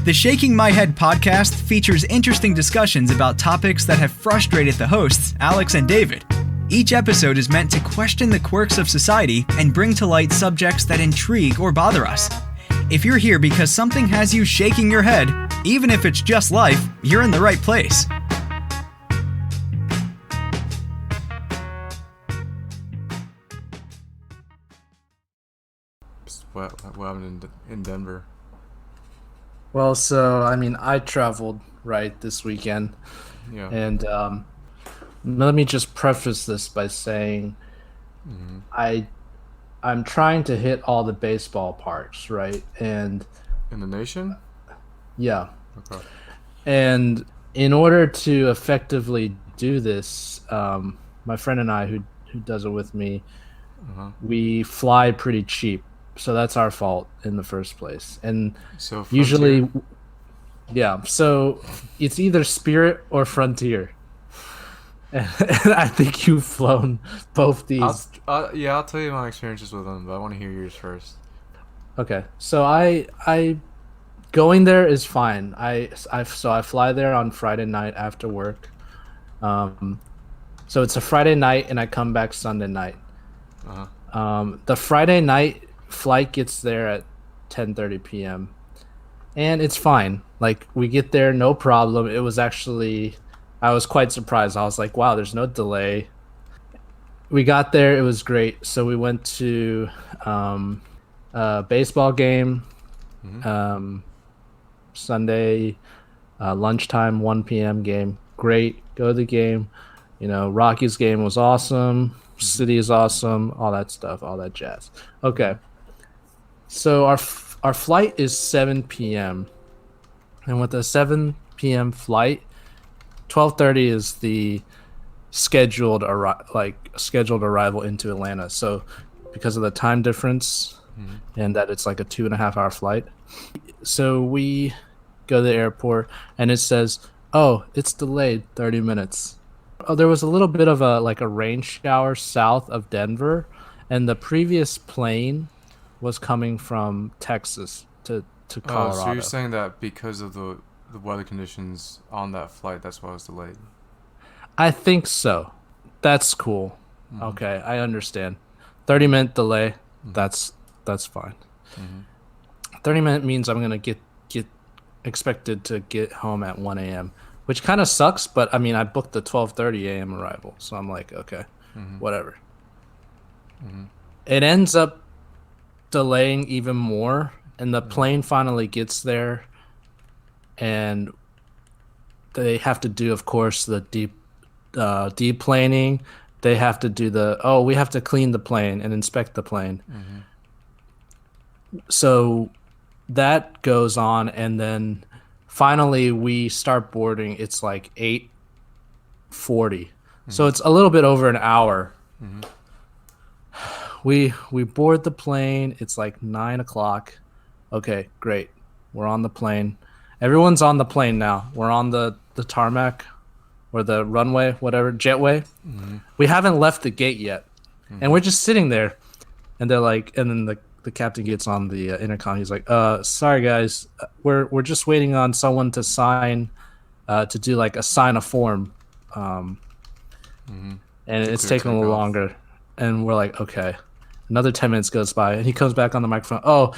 The Shaking My Head podcast features interesting discussions about topics that have frustrated the hosts, Alex and David. Each episode is meant to question the quirks of society and bring to light subjects that intrigue or bother us. If you're here because something has you shaking your head, even if it's just life, you're in the right place. What happened in Denver? Well, I traveled this weekend. Yeah. And let me just preface this by saying I'm trying to hit all the baseball parks, right? And in the nation? Yeah. Okay. And in order to effectively do this, my friend and I, who does it with me, we fly pretty cheap. So that's our fault in the first place. And so usually, yeah. So it's either Spirit or Frontier. And I think you've flown both these. I'll tell you my experiences with them, but I want to hear yours first. Okay. So I going there is fine. I fly there on Friday night after work. So it's a Friday night and I come back Sunday night. The Friday night flight gets there at 10:30 p.m. and it's fine. Like, we get there, no problem. It was actually, I was quite surprised. I was like, wow, there's no delay. We got there, it was great. So we went to a baseball game Sunday lunchtime, 1 p.m. game. Great, go to the game. Rockies game was awesome. City is awesome. All that stuff, all that jazz. Okay. So our flight is 7 p.m. And with the 7 p.m. flight, 12:30 is the scheduled arrival into Atlanta. So because of the time difference and that it's like a 2.5-hour flight. So we go to the airport and it says, oh, it's delayed 30 minutes. Oh, there was a little bit of a rain shower south of Denver, and the previous plane was coming from Texas to Colorado. So you're saying that because of the weather conditions on that flight, that's why it was delayed? I think so. That's cool. Okay, I understand. 30-minute delay, that's fine. 30-minute means I'm gonna get expected to get home at 1 a.m., which kind of sucks, but I booked the 12:30 a.m. arrival, so I'm like, okay, whatever. It ends up delaying even more, and the plane finally gets there, and they have to do, of course, the deplaning. They have to do we have to clean the plane and inspect the plane. So that goes on, and then finally we start boarding. It's like 8:40, so it's a little bit over an hour. We board the plane. It's like 9 o'clock. Okay, great. We're on the plane. Everyone's on the plane now. We're on the tarmac or the runway, whatever, jetway. We haven't left the gate yet, and we're just sitting there. And they're like, and then the captain gets on the intercom. He's like, sorry guys, we're just waiting on someone to sign, to do a sign a form, and it's taking a little longer. And we're like, okay. Another 10 minutes goes by, and he comes back on the microphone. Oh,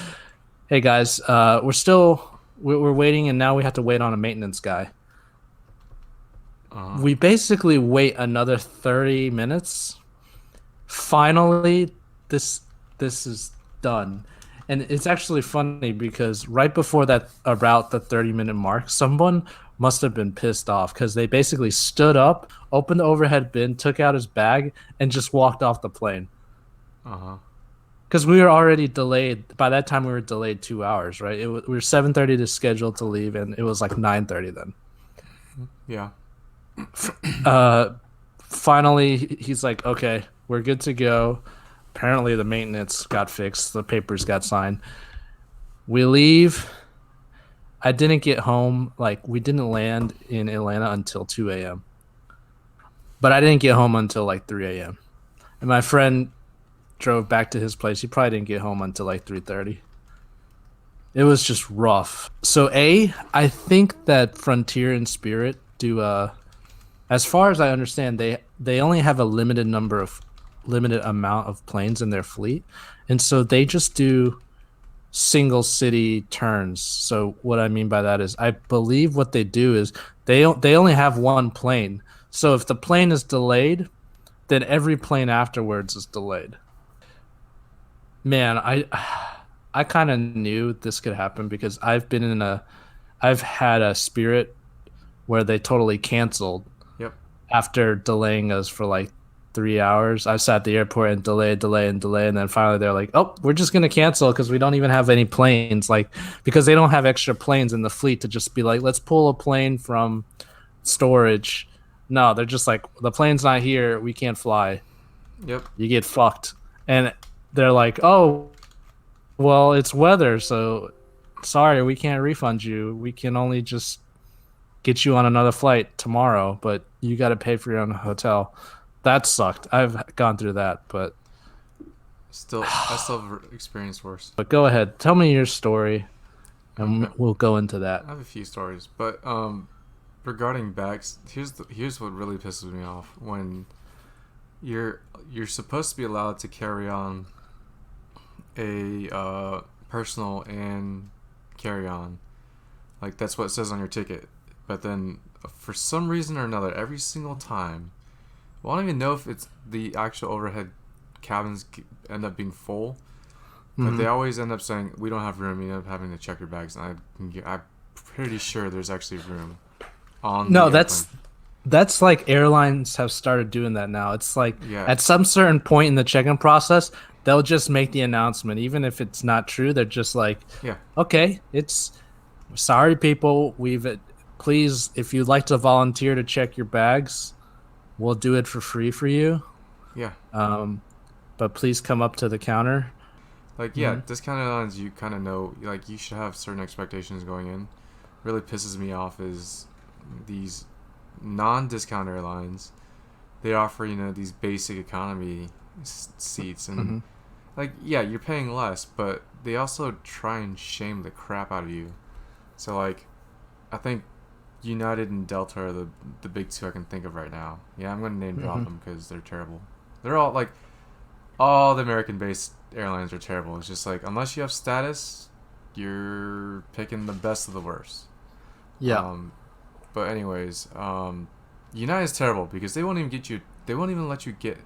hey guys, we're waiting, and now we have to wait on a maintenance guy. We basically wait another 30 minutes. Finally, this is done. And it's actually funny because right before that, about the 30-minute mark, someone must have been pissed off because they basically stood up, opened the overhead bin, took out his bag, and just walked off the plane. Because we were already delayed. By that time, we were delayed 2 hours, right? We were 7:30 to scheduled to leave, and it was like 9:30 then. Yeah. Finally, he's like, okay, we're good to go. Apparently, the maintenance got fixed. The papers got signed. We leave. I didn't get home. We didn't land in Atlanta until 2 a.m. But I didn't get home until 3 a.m. And my friend drove back to his place. He probably didn't get home until 3:30. It was just rough. So I think that Frontier and Spirit do as far as I understand, they only have a limited amount of planes in their fleet. And so they just do single city turns. So what I mean by that is I believe what they do is they only have one plane. So if the plane is delayed, then every plane afterwards is delayed. Man, I kind of knew this could happen because I've had a Spirit where they totally canceled Yep. after delaying us for like 3 hours. I sat at the airport and delay, and then finally they're like, "Oh, we're just gonna cancel because we don't even have any planes." Like because they don't have extra planes in the fleet to just be like, "Let's pull a plane from storage." No, they're just like, "The plane's not here. We can't fly. Yep. You get fucked." And they're like, "Oh, well, it's weather, so sorry, we can't refund you. We can only just get you on another flight tomorrow, but you got to pay for your own hotel." That sucked. I've gone through that, but I still have experienced worse. go ahead. Tell me your story, and Okay. we'll go into that. I have a few stories, but regarding bags, here's what really pisses me off when you're supposed to be allowed to carry on a personal and carry on, like that's what it says on your ticket. But then for some reason or another, every single time, well, I don't even know if it's the actual overhead cabins end up being full, but they always end up saying we don't have room. You end up having to check your bags, and I'm pretty sure there's actually room on. No, the that's like airlines have started doing that now. It's like Yeah. at some certain point in the check-in process, they'll just make the announcement, even if it's not true. They're just like, Yeah. okay, it's sorry, people. Please, if you'd like to volunteer to check your bags, we'll do it for free for you. Yeah. But please come up to the counter. Like, yeah, discount airlines, you kind of know, like, you should have certain expectations going in. Really pisses me off is these non-discount airlines. They offer, these basic economy seats. And, like, yeah, you're paying less, but they also try and shame the crap out of you. So, like, I think United and Delta are the big two I can think of right now. Yeah, I'm going to name drop them because they're terrible. They're all, like, all the American-based airlines are terrible. It's just like, unless you have status, you're picking the best of the worst. Yeah. But anyways, United's terrible because they won't even let you get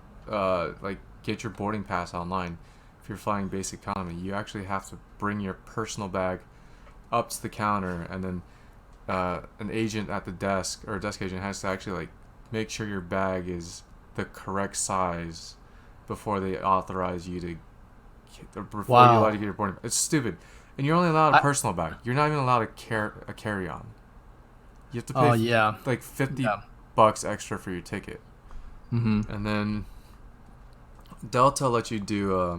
get your boarding pass online if you're flying basic economy. You actually have to bring your personal bag up to the counter, and then an agent at the desk, or a desk agent, has to actually like make sure your bag is the correct size before they authorize you to before you're allowed to get your boarding. It's stupid. And you're only allowed a personal bag. You're not even allowed a carry-on. You have to pay like $50 extra for your ticket. And then Delta let you do a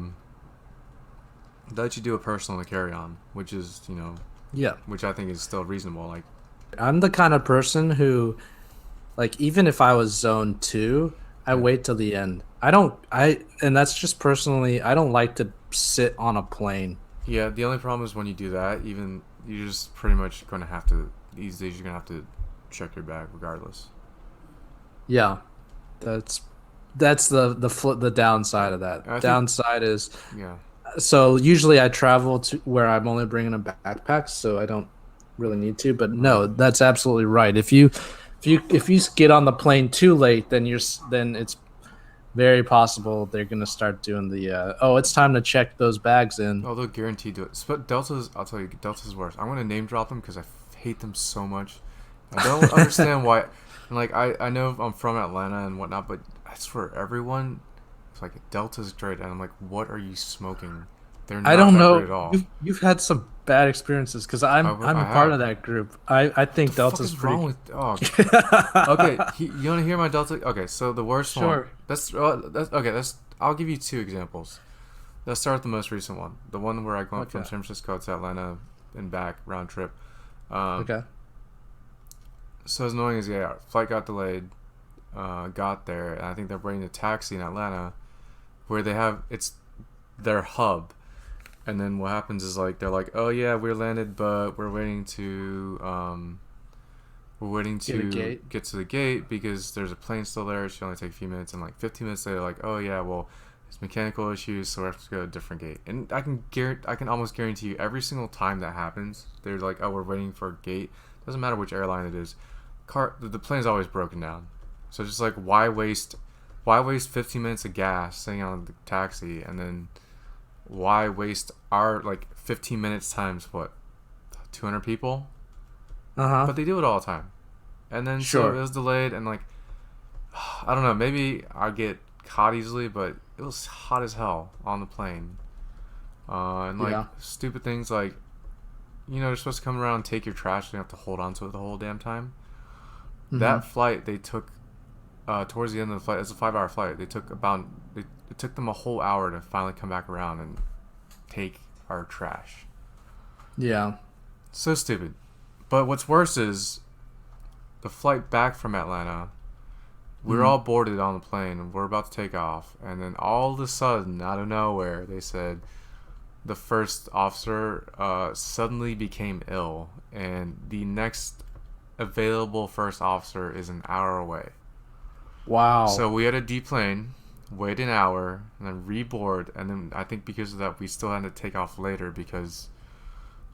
personal and a carry-on, which is, which I think is still reasonable. Like, I'm the kind of person who, like, even if I was zone 2, I wait till the end. And that's just personally, I don't like to sit on a plane. Yeah, the only problem is when you do that, even you're just pretty much going to have to, these days you're going to have to check your bag regardless. Yeah. That's the downside of that. Downside is, so usually I travel to where I'm only bringing a backpack, so I don't really need to, but no, that's absolutely right. If you get on the plane too late, then it's very possible they're gonna start doing the it's time to check those bags in. Oh, they'll guarantee do it. But I'll tell you, Delta's worse. I'm gonna name drop them because I hate them so much. I don't understand why. And like I know I'm from Atlanta and whatnot, but I swear everyone, it's like Delta's great, and I'm like, what are you smoking? They're not I don't know. great at all. You've had some bad experiences because I'm a part of that group. I think Delta's pretty. Wrong with, okay, you want to hear my Delta? Okay, so the worst one. That's okay. I'll give you 2 examples. Let's start with the most recent one. The one where I went from San Francisco to Atlanta and back round trip. Okay. So as annoying as flight got delayed. Got there, and I think they're waiting a taxi in Atlanta, where they have it's their hub. And then what happens is like they're like, oh yeah, we're landed, but we're waiting to get to the gate because there's a plane still there. It should only take a few minutes. And like 15 minutes later, like, oh yeah, well, there's mechanical issues, so we have to go to a different gate. And I can almost guarantee you every single time that happens, they're like, oh, we're waiting for a gate. Doesn't matter which airline it is. The plane's always broken down. So just like why waste 15 minutes of gas sitting on the taxi, and then why waste our like 15 minutes times what 200 people? But they do it all the time. And then so it was delayed, and like I don't know, maybe I get caught easily, but it was hot as hell on the plane. And like stupid things like, you're supposed to come around and take your trash, and you have to hold on to it the whole damn time. That flight they took towards the end of the flight, it's a 5-hour flight. It took them a whole hour to finally come back around and take our trash. Yeah. So stupid. But what's worse is the flight back from Atlanta, we're all boarded on the plane and we're about to take off, and then all of a sudden, out of nowhere, they said the first officer suddenly became ill, and the next available first officer is an hour away. Wow. So we had to deplane, wait an hour, and then reboard, and then I think because of that we still had to take off later because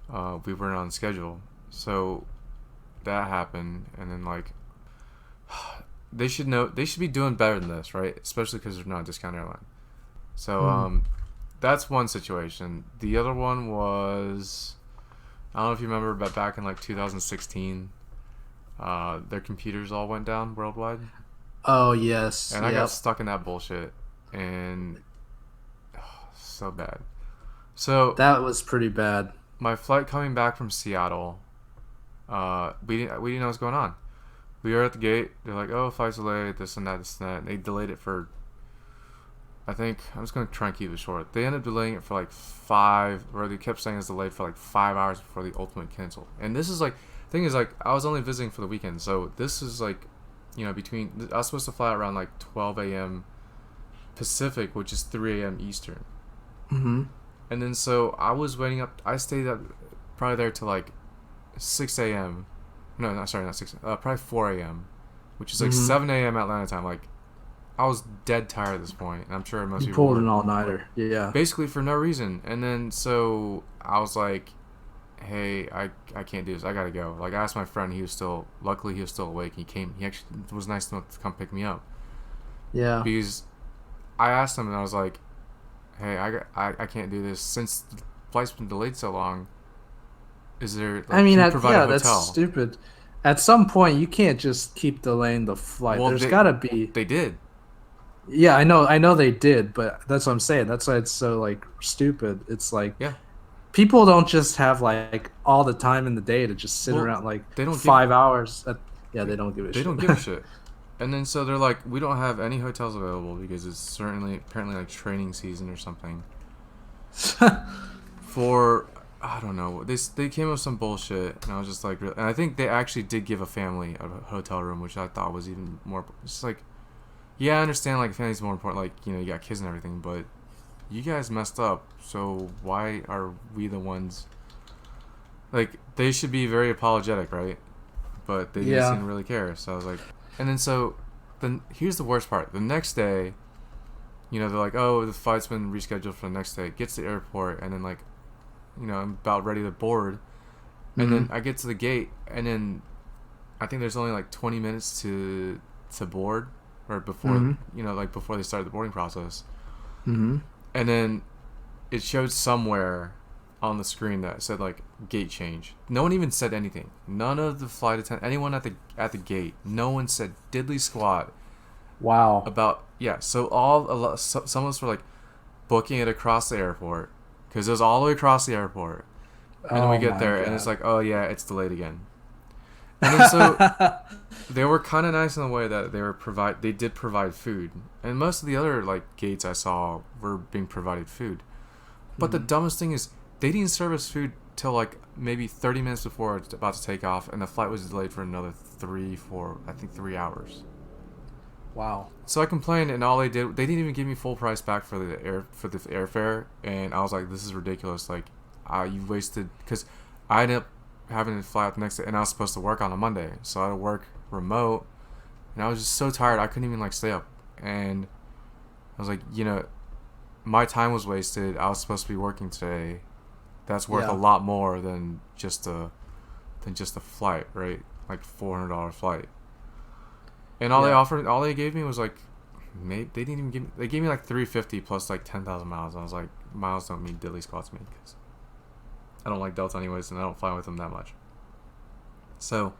we weren't on schedule. So that happened, and then like they should be doing better than this, right? Especially because they're not a discount airline. So that's one situation. The other one was, I don't know if you remember, but back in like 2016, their computers all went down worldwide. Oh yes. And I got stuck in that bullshit, and so bad. So that was pretty bad. My flight coming back from Seattle, we didn't know what's going on. We were at the gate. They're like, "Oh, flight's delayed. This and that, this and that." And they delayed it for, I think, I'm just gonna try and keep it short. They ended up delaying it for like 5, or they kept saying it's delayed for like 5 hours before the ultimate cancel. And this is like, thing is like, I was only visiting for the weekend, so this is like, between, I was supposed to fly around like 12 a.m. Pacific, which is 3 a.m. Eastern. And then so I was waiting up. I stayed up probably there till like 6 a.m. No, not 6. Probably 4 a.m. Which is like 7 a.m. Atlanta time. Like, I was dead tired at this point, and I'm sure most people pulled an all-nighter. Yeah. Basically for no reason. And then so I was like, hey, I can't do this. I gotta go. Like, I asked my friend. Luckily he was still awake. He actually was nice enough to come pick me up. Yeah. Because I asked him, and I was like, hey, I can't do this since the flight's been delayed so long. Is there? Like, that's stupid. At some point, you can't just keep delaying the flight. Well, There's gotta be. They did. Yeah, I know they did, but that's what I'm saying. That's why it's so like stupid. It's like, people don't just have like all the time in the day to just sit around like they don't 5 hours. They don't give a shit. They don't give a shit. And then so they're like, we don't have any hotels available because it's apparently like training season or something. For, I don't know, they came up with some bullshit, and I was just like, and I think they actually did give a family a hotel room, which I thought was even more. It's just like, yeah, I understand like family's more important, like, you got kids and everything, but you guys messed up, so why are we the ones? Like, they should be very apologetic, right? But they didn't seem to really care. So I was like. And then here's the worst part. The next day, they're like, oh, the flight's been rescheduled for the next day. It gets to the airport, and then like, I'm about ready to board. And then I get to the gate, and then I think there's only like 20 minutes to board, or before, like before they start the boarding process. And then it showed somewhere on the screen that said like gate change. No one even said anything. None of the flight attendants, anyone at the gate, no one said diddly squat. Wow. So some of us were like booking it across the airport, because it was all the way across the airport, and then we get there and it's like, oh yeah, it's delayed again. And then so they were kind of nice in the way that they did provide food, and most of the other like gates I saw were being provided food. But the dumbest thing is, they didn't serve us food till like maybe 30 minutes before it's about to take off, and the flight was delayed for another 3 hours. Wow. So I complained, and all they didn't even give me full price back for the airfare, and I was like, this is ridiculous. Like, you wasted, because I ended up having to fly out the next day, and I was supposed to work on a Monday, so I had to work remote, and I was just so tired I couldn't even like stay up, and I was like, my time was wasted. I was supposed to be working today. That's worth a lot more than just a flight, right? Like $400 flight. And all they gave me was like, maybe they didn't even give me. They gave me like $350 plus like 10,000 miles. And I was like, miles don't mean diddly squat to me because I don't like Delta anyways, and I don't fly with them that much. So,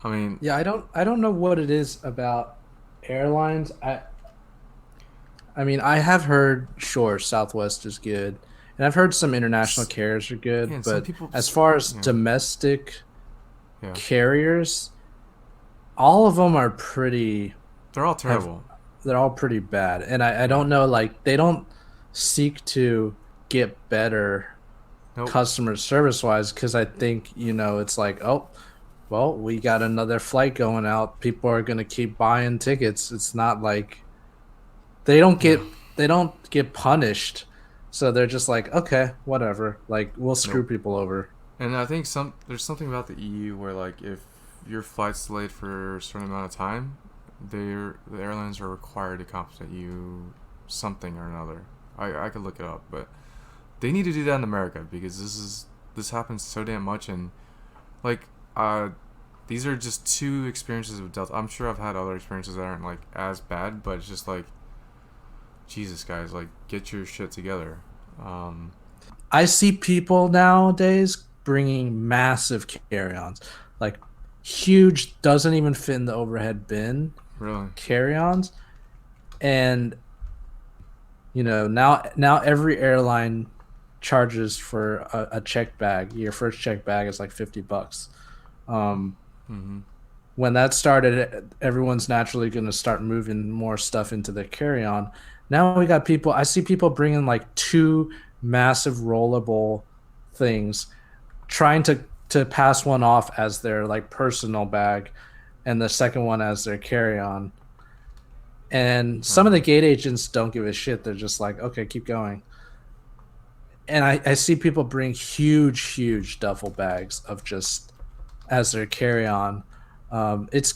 I mean, yeah, I don't know what it is about airlines. I mean, I have heard, sure, Southwest is good, and I've heard some international carriers are good, yeah, but as far as domestic carriers, all of them are pretty. They're all terrible. They're all pretty bad, and I don't know, like, they don't seek to get better customer service wise, because I think it's like, oh, well, we got another flight going out. People are gonna keep buying tickets. It's not like they don't get punished, so they're just like, okay, whatever. Like, we'll screw people over. And I think there's something about the EU where, like, if your flight's delayed for a certain amount of time, the airlines are required to compensate you something or another. I could look it up, but they need to do that in America, because this happens so damn much. And like, these are just two experiences with Delta. I'm sure I've had other experiences that aren't like as bad, but it's just like, Jesus, guys, like, get your shit together. I see people nowadays bringing massive carry-ons, like huge, doesn't even fit in the overhead bin. Really? Carry-ons, and now every airline charges for a check bag. Your first check bag is like $50. When that started, everyone's naturally going to start moving more stuff into their carry-on. Now we got people. I see people bringing like two massive rollable things, trying to pass one off as their like personal bag, and the second one as their carry-on. And some of the gate agents don't give a shit. They're just like, okay, keep going. And I see people bring huge duffel bags of just as their carry-on. It's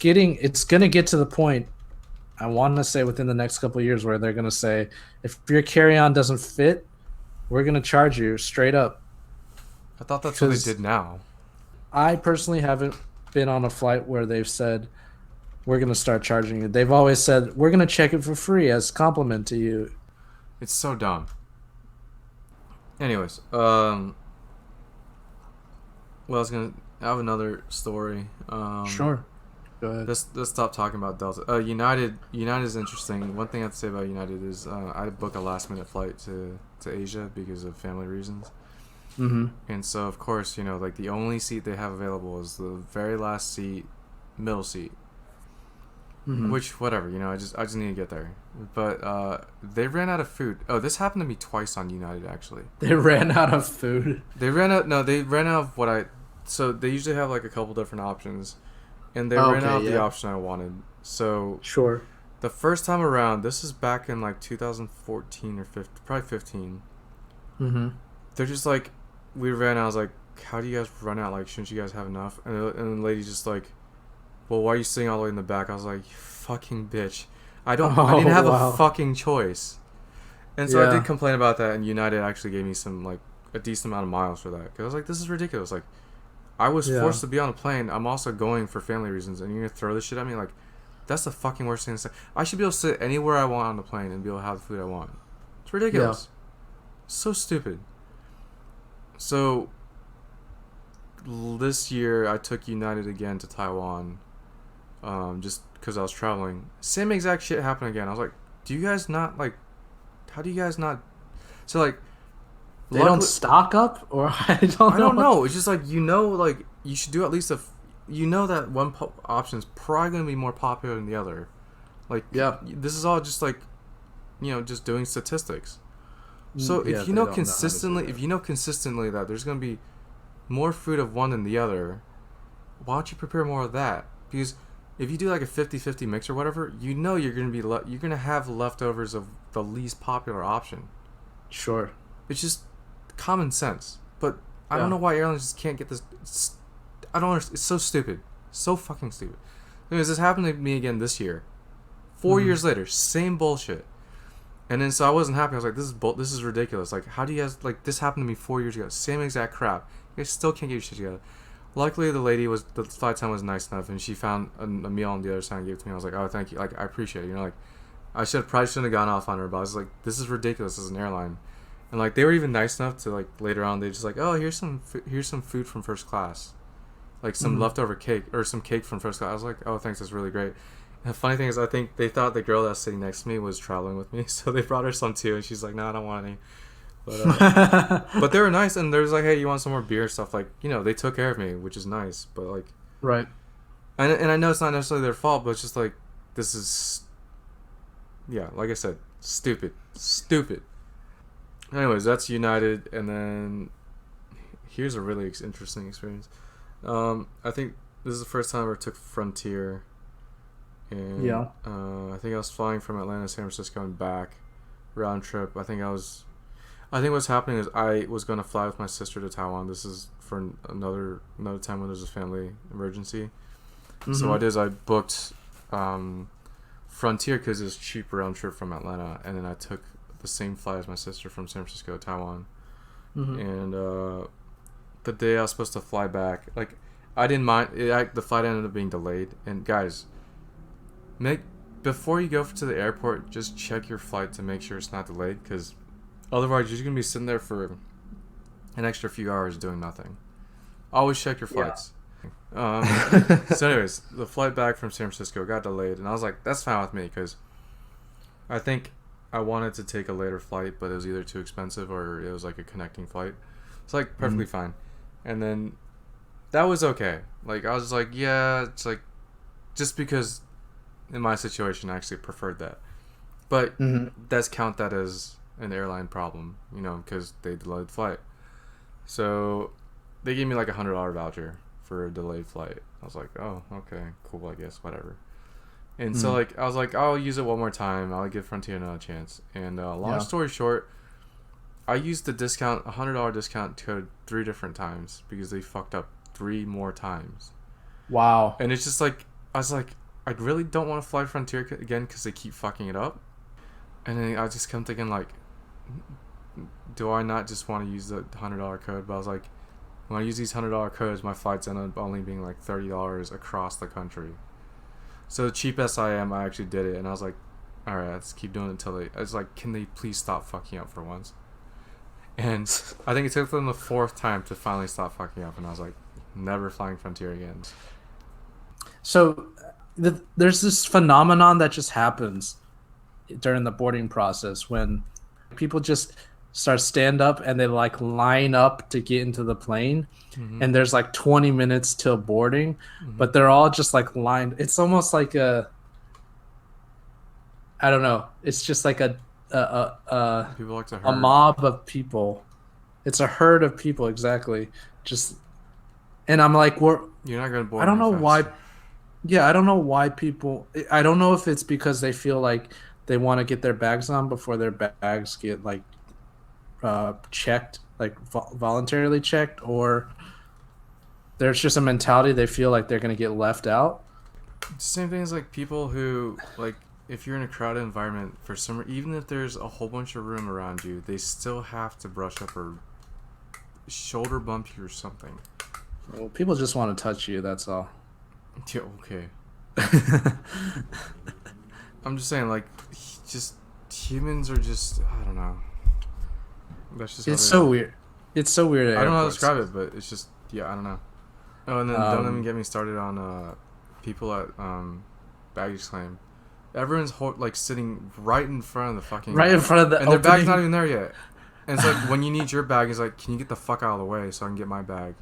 gonna get to the point, I want to say within the next couple of years, where they're gonna say, if your carry-on doesn't fit, we're gonna charge you straight up. I thought that's what they did now. I personally haven't been on a flight where they've said, we're gonna start charging you. They've always said, we're gonna check it for free as a compliment to you. It's so dumb. Anyways, I have another story. Sure. Go ahead. Let's stop talking about Delta. United is interesting. One thing I have to say about United is I booked a last minute flight to Asia because of family reasons. Mm-hmm. And so, of course, like, the only seat they have available is the very last seat, middle seat. Mm-hmm. Which, whatever, I just need to get there. But they ran out of food. Oh, this happened to me twice on United, actually. They ran out of food? They ran out of so they usually have like a couple different options, and they ran out of the option I wanted. So sure. The first time around, this is back in like 2014 or 15, probably 15. Mm-hmm. They're just like, we ran out. I was like, how do you guys run out? Like, shouldn't you guys have enough? And the lady's just like, well, why are you sitting all the way in the back? I was like, you fucking bitch. I didn't have a fucking choice. And so I did complain about that, and United actually gave me some, like, a decent amount of miles for that. Because I was like, this is ridiculous. Like, I was forced to be on a plane. I'm also going for family reasons, and you're going to throw this shit at me? Like, that's the fucking worst thing to say. I should be able to sit anywhere I want on the plane and be able to have the food I want. It's ridiculous. Yeah. So stupid. So, this year, I took United again to Taiwan. Just because I was traveling. Same exact shit happened again. I was like, do you guys not, like, how do you guys not, so, like, they don't stock up, or I don't know. It's just like, like, you should do at least that one option is probably going to be more popular than the other. Like, this is all just like, just doing statistics. So if you know consistently that there's going to be more food of one than the other, why don't you prepare more of that? Because if you do like a 50-50 mix or whatever, you know you're gonna be you're gonna have leftovers of the least popular option. Sure. It's just common sense. But I don't know why airlines just can't get this. I don't understand. It's so stupid. So fucking stupid. Anyways, this happened to me again this year. 4 years later, same bullshit. And then so I wasn't happy. I was like, this is ridiculous. Like, how do you guys, like, this happened to me 4 years ago. Same exact crap. You guys still can't get your shit together. Luckily, the flight time was nice enough, and she found a meal on the other side and gave it to me. I was like, oh, thank you. Like, I appreciate it. You know, like, I probably shouldn't have gone off on her, but I was like, this is ridiculous as an airline. And, like, they were even nice enough to, like, later on, they just like, oh, here's some food from first class. Like, some leftover cake, or some cake from first class. I was like, oh, thanks, that's really great. And the funny thing is, I think they thought the girl that was sitting next to me was traveling with me, so they brought her some too, and she's like, no, I don't want any. But, but they were nice, and they was like, hey, you want some more beer and stuff? Like, you know, they took care of me, which is nice, but, like... Right. And I know it's not necessarily their fault, but it's just like, this is... Yeah, like I said, stupid. Stupid. Anyways, that's United, and then... Here's a really interesting experience. I think this is the first time I ever took Frontier, and I think I was flying from Atlanta to San Francisco and back, round trip. I think what's happening is I was going to fly with my sister to Taiwan. This is for another time when there's a family emergency. So what I did is I booked Frontier because it was cheap round trip from Atlanta, and then I took the same flight as my sister from San Francisco to Taiwan. And the day I was supposed to fly back, like, I didn't mind the flight ended up being delayed. And guys, before you go to the airport, just check your flight to make sure it's not delayed, because otherwise you're gonna be sitting there for an extra few hours doing nothing. Always check your flights. So anyways, the flight back from San Francisco got delayed, and I was like, that's fine with me, because I think I wanted to take a later flight, but it was either too expensive or it was like a connecting flight. It's like perfectly fine. And then that was okay. Like, I was like, yeah, it's like, just because in my situation I actually preferred that. But let's count that as an airline problem, you know, because they delayed the flight. So they gave me like $100 voucher for a delayed flight. I was like, oh, okay, cool, I guess, whatever. And so, like, I was like, I'll use it one more time. I'll give Frontier another chance. And long story short, I used the $100 discount code 3 different times because they fucked up 3 more times. Wow. And it's just like, I was like, I really don't want to fly Frontier again because they keep fucking it up. And then I just kept thinking, like, do I not just want to use the $100 code? But I was like, when I use these $100 codes, my flights end up only being like $30 across the country. So cheap as I am, I actually did it. And I was like, all right, let's keep doing it until they... I was like, can they please stop fucking up for once? And I think it took them the 4th time to finally stop fucking up. And I was like, never flying Frontier again. So there's this phenomenon that just happens during the boarding process when people just stand up and they like line up to get into the plane, and there's like 20 minutes till boarding, but they're all just like lined. It's almost like I don't know. It's just like a people like to herd. A mob of people. It's a herd of people, exactly. Just, and I'm like, you're not gonna board. I don't know fast. why. Yeah, I don't know why people. I don't know if it's because they feel like they want to get their bags on before their bags get like checked, like voluntarily checked, or there's just a mentality they feel like they're gonna get left out. Same thing as like people who, like, if you're in a crowded environment, for some, even if there's a whole bunch of room around you, they still have to brush up or shoulder bump you or something. Well, people just want to touch you. That's all. Yeah, okay. I'm just saying, like, just humans are just, I don't know. That's just. It's so weird. It's so weird. I don't know how to describe it, but it's just, yeah, I don't know. Oh, and then don't even get me started on people at baggage claim. Everyone's like sitting right in front of the fucking... Right in front of the and opening. their bag's not even there yet. And it's like, when you need your bag, it's like, can you get the fuck out of the way so I can get my bag?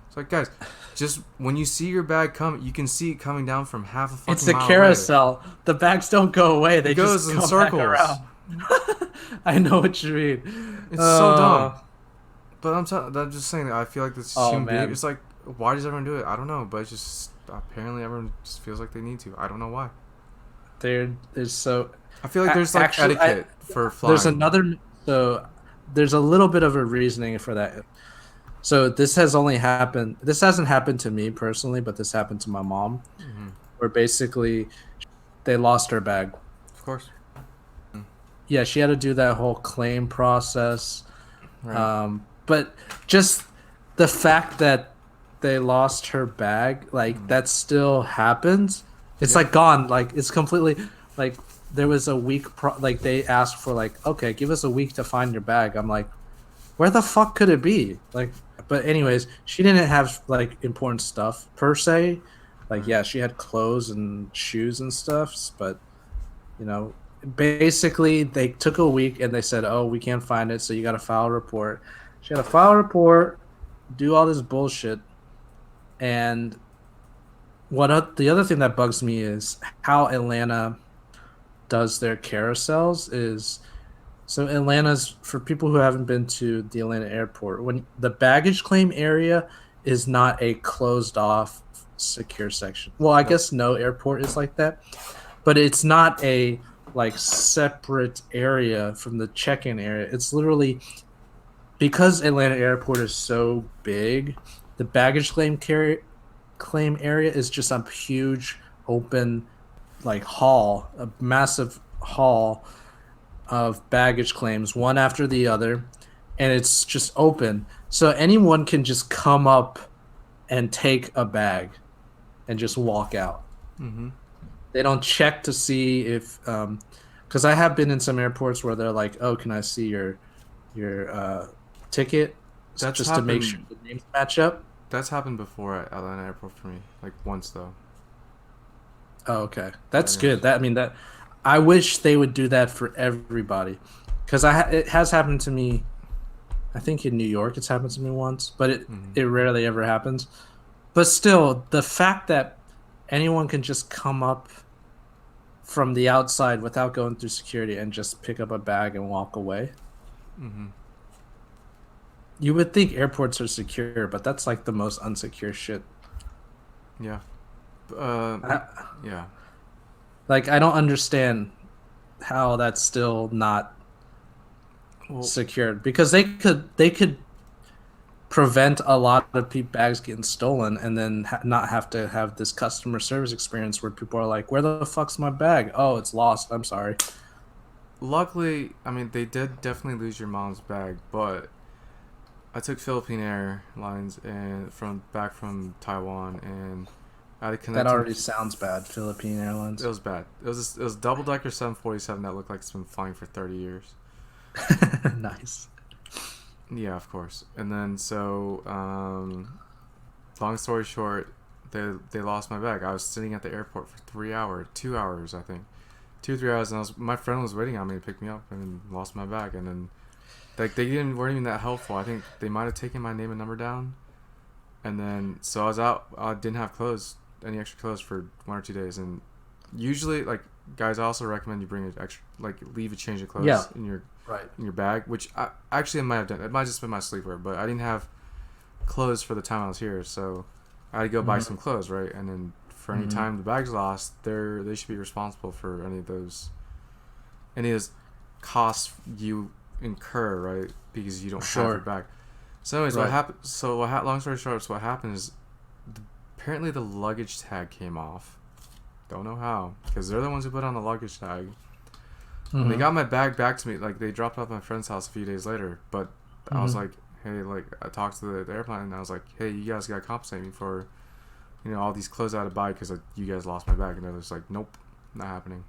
It's like, guys, just when you see your bag come, you can see it coming down from half a fucking mile It's the away. Carousel. The bags don't go away. They goes just in come circles. back around. I know what you mean. It's so dumb. But I'm just saying that I feel like this human man. behavior. It's like, why does everyone do it? I don't know, but it's just apparently everyone just feels like they need to. I don't know why. There's so. I feel like there's like Actually, etiquette for flying. There's another. So there's a little bit of a reasoning for that. So this has only happened. This hasn't happened to me personally, but this happened to my mom, where basically they lost her bag. Of course. Yeah, she had to do that whole claim process. Right. But just the fact that they lost her bag, like that still happens. It's like gone. Like it's completely like there was a week. Like they asked for like, okay, give us a week to find your bag. I'm like, where the fuck could it be? Like, but anyways, she didn't have like important stuff per se. Like, yeah, she had clothes and shoes and stuff, but you know, basically they took a week and they said, oh, we can't find it, so you got to file a report. She had to file a report, do all this bullshit, and the other thing that bugs me is how Atlanta does their carousels is. So Atlanta's, for people who haven't been to the Atlanta airport, when the baggage claim area is not a closed off secure section. Well, I guess no airport is like that, but it's not a like separate area from the check-in area. It's literally, because Atlanta airport is so big, the baggage claim area is just a huge open like hall, a massive hall of baggage claims, one after the other, and it's just open, so anyone can just come up and take a bag and just walk out. They don't check to see if because I have been in some airports where they're like, oh, can I see your ticket? That's just to make sure the names match up. That's happened before at Atlanta airport for me, like once though. Oh, okay, that's good. That, I mean, that I wish they would do that for everybody, because it has happened to me. I think in New York it's happened to me once, but it rarely ever happens. But still, the fact that anyone can just come up from the outside without going through security and just pick up a bag and walk away. You would think airports are secure, but that's like the most unsecure shit. Yeah. Yeah. Like, I don't understand how that's still not secured, because they could prevent a lot of bags getting stolen and then not have to have this customer service experience where people are like, where the fuck's my bag? Oh, it's lost. I'm sorry. Luckily, I mean, they did definitely lose your mom's bag, but I took Philippine Airlines and back from Taiwan, and I had to connect. That already sounds bad. Philippine Airlines. It was bad. It was double decker 747 that looked like it's been flying for 30 years. Nice. Yeah, of course. And then so, long story short, they lost my bag. I was sitting at the airport for 2 hours, I think, 2-3 hours, and my friend was waiting on me to pick me up, and lost my bag. And then, like, weren't even that helpful. I think they might have taken my name and number down, and then so I was out. I didn't have any extra clothes for 1 or 2 days, and usually, like, guys, I also recommend you bring an extra, like, leave a change of clothes in your bag, which I might have done. It might have just been my sleepwear, but I didn't have clothes for the time I was here, so I had to go buy some clothes, right? And then for any time the bag's lost, they should be responsible for any of those costs you incur, right? Because you don't have your bag. So anyways, what happened? So long story short, so what happened is apparently the luggage tag came off. Don't know how, because they're the ones who put on the luggage tag. And they got my bag back to me. Like, they dropped it off at my friend's house a few days later. But I was like, hey, like, I talked to the airplane, and I was like, hey, you guys got to compensate me for, all these clothes I had to buy because you guys lost my bag. And they're just like, nope, not happening.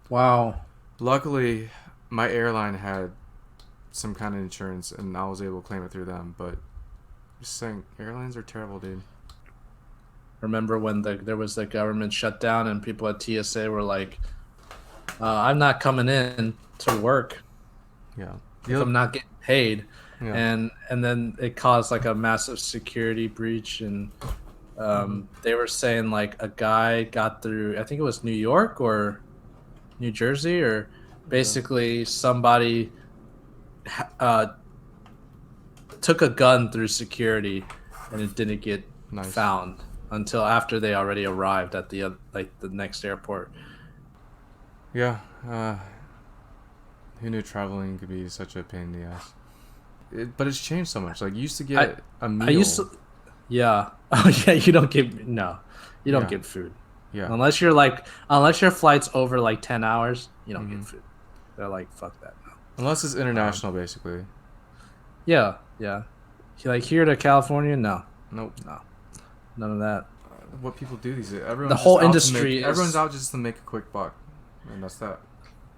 Wow. Luckily, my airline had some kind of insurance, and I was able to claim it through them. But just saying, airlines are terrible, dude. Remember when there was the government shutdown and people at TSA were like, I'm not coming in to work. Yeah. If I'm not getting paid. Yeah. And then it caused like a massive security breach, and they were saying like a guy got through, I think it was New York or New Jersey, or basically somebody took a gun through security and it didn't get found. until after they already arrived at the next airport. Yeah. Who knew traveling could be such a pain in the ass? But it's changed so much. Like, you used to get a meal. I used to, yeah. Oh yeah, you don't get food. Yeah. Unless your flight's over like 10 hours, you don't get food. They're like, fuck that. No. Unless it's international, basically. Yeah. Like here to California, no. Nope. No. None of that. What people do these days, the whole industry everyone's out just to make a quick buck, and that's that.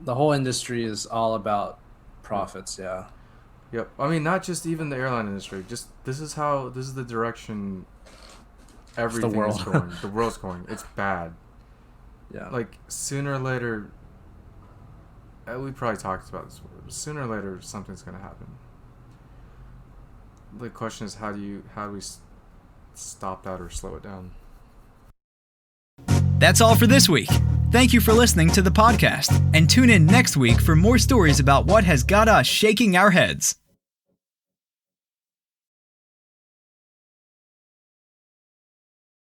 The whole industry is all about profits. Yeah. Yep. I mean, not just even the airline industry. Just this is the direction everything is going. The world's going. It's bad. Yeah. Like, sooner or later, we probably talked about this. Sooner or later, something's gonna happen. The question is, how do we stop that or slow it down? That's all for this week. Thank you for listening to the podcast, and tune in next week for more stories about what has got us shaking our heads.